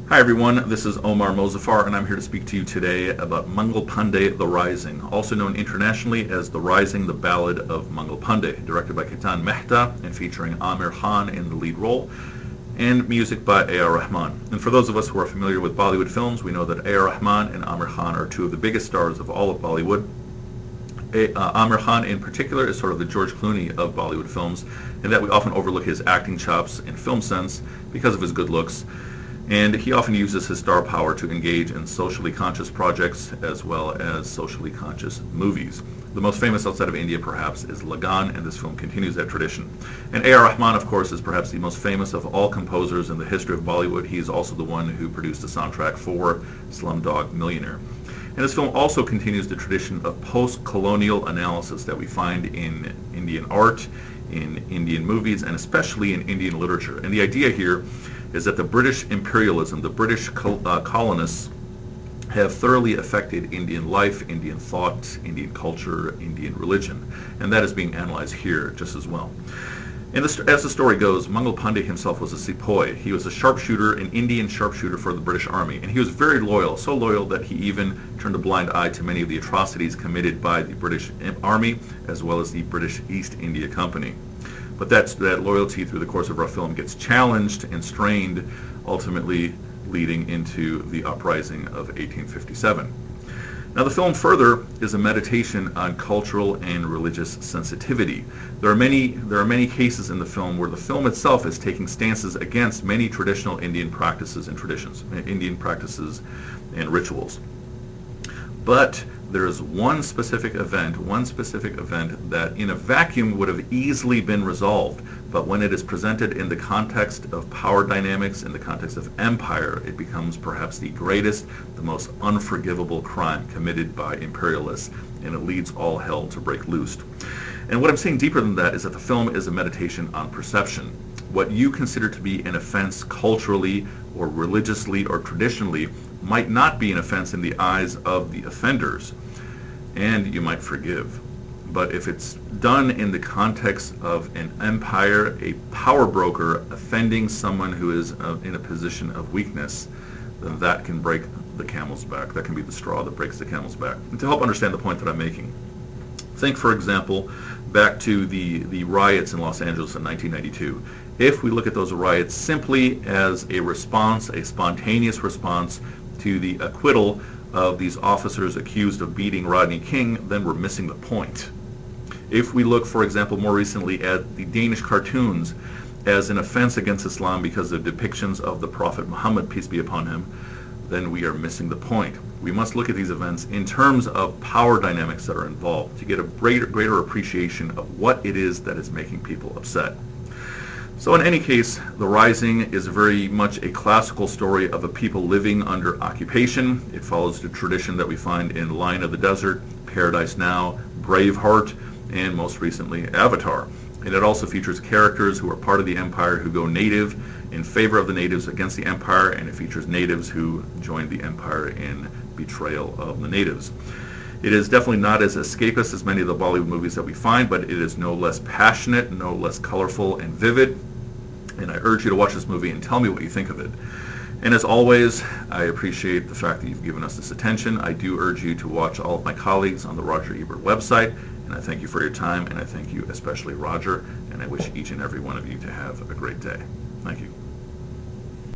Hi everyone, this is Omar Mozaffar and I'm here to speak to you today about Mangal Pandey, The Rising, also known internationally as The Rising, the Ballad of Mangal Pandey, directed by Ketan Mehta and featuring Aamir Khan in the lead role, and music by A.R. Rahman. And for those of us who are familiar with Bollywood films, we know that A.R. Rahman and Aamir Khan are two of the biggest stars of all of Bollywood. Aamir Khan in particular is sort of the George Clooney of Bollywood films, in that we often overlook his acting chops and film sense because of his good looks. And he often uses his star power to engage in socially conscious projects as well as socially conscious movies. The most famous outside of India perhaps is Lagan, and this film continues that tradition. And A.R. Rahman, of course, is perhaps the most famous of all composers in the history of Bollywood. He is also the one who produced the soundtrack for Slumdog Millionaire. And this film also continues the tradition of post-colonial analysis that we find in Indian art, in Indian movies, and especially in Indian literature. And the idea here is that the British imperialism, the British colonists, have thoroughly affected Indian life, Indian thought, Indian culture, Indian religion, and that is being analyzed here just as well. And as the story goes, Mangal Pandey himself was a sepoy. He was a sharpshooter, an Indian sharpshooter for the British Army, and he was very loyal, so loyal that he even turned a blind eye to many of the atrocities committed by the British Army as well as the British East India Company. But that loyalty through the course of our film gets challenged and strained, ultimately leading into the uprising of 1857. Now the film further is a meditation on cultural and religious sensitivity. There are many cases in the film where the film itself is taking stances against many traditional Indian practices and traditions, Indian practices and rituals. But there is one specific event that in a vacuum would have easily been resolved, but when it is presented in the context of power dynamics, in the context of empire, it becomes perhaps the greatest, the most unforgivable crime committed by imperialists, and it leads all hell to break loose. And what I'm saying deeper than that is that the film is a meditation on perception. What you consider to be an offense culturally or religiously or traditionally might not be an offense in the eyes of the offenders, and you might forgive. But if it's done in the context of an empire, a power broker offending someone who is in a position of weakness, then that can break the camel's back. That can be the straw that breaks the camel's back. And to help understand the point that I'm making, think, for example, back to the riots in Los Angeles in 1992. If we look at those riots simply as a response, a spontaneous response to the acquittal of these officers accused of beating Rodney King, then we're missing the point. If we look, for example, more recently at the Danish cartoons as an offense against Islam because of depictions of the Prophet Muhammad, peace be upon him, then we are missing the point. We must look at these events in terms of power dynamics that are involved to get a greater appreciation of what it is that is making people upset. So in any case, The Rising is very much a classical story of a people living under occupation. It follows the tradition that we find in Lion of the Desert, Paradise Now, Braveheart, and most recently Avatar. And it also features characters who are part of the empire who go native in favor of the natives against the empire, and it features natives who join the empire in betrayal of the natives. It is definitely not as escapist as many of the Bollywood movies that we find, but it is no less passionate, no less colorful and vivid. And I urge you to watch this movie and tell me what you think of it. And as always, I appreciate the fact that you've given us this attention. I do urge you to watch all of my colleagues on the Roger Ebert website, and I thank you for your time, and I thank you especially Roger, and I wish each and every one of you to have a great day. Thank you.